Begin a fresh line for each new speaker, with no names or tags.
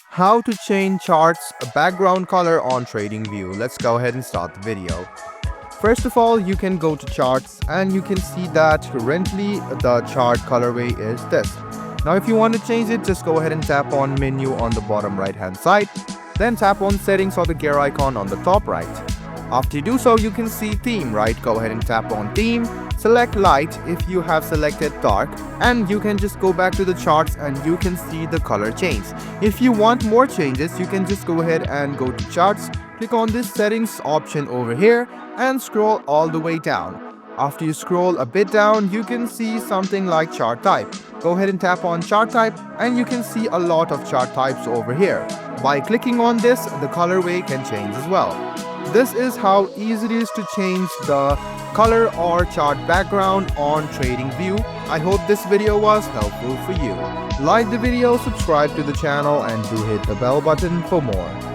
How to change charts background color on TradingView. Let's go ahead and start the video. First of all, you can go to charts and you can see that currently the chart colorway is this. Now if you want to change it, just go ahead and tap on menu on the bottom right hand side. Then tap on settings or the gear icon on the top right. After you do so, you can see theme, right? Go ahead and tap on theme. Select light if you have selected dark, and you can just go back to the charts and you can see the color change. If you want more changes, you can just go ahead and go to charts, click on this settings option over here and scroll all the way down. After you scroll a bit down, you can see something like chart type. Go ahead and tap on chart type and you can see a lot of chart types over here. By clicking on this, the colorway can change as well. This is how easy it is to change the color or chart background on TradingView. I hope this video was helpful for you. Like the video, subscribe to the channel and do hit the bell button for more.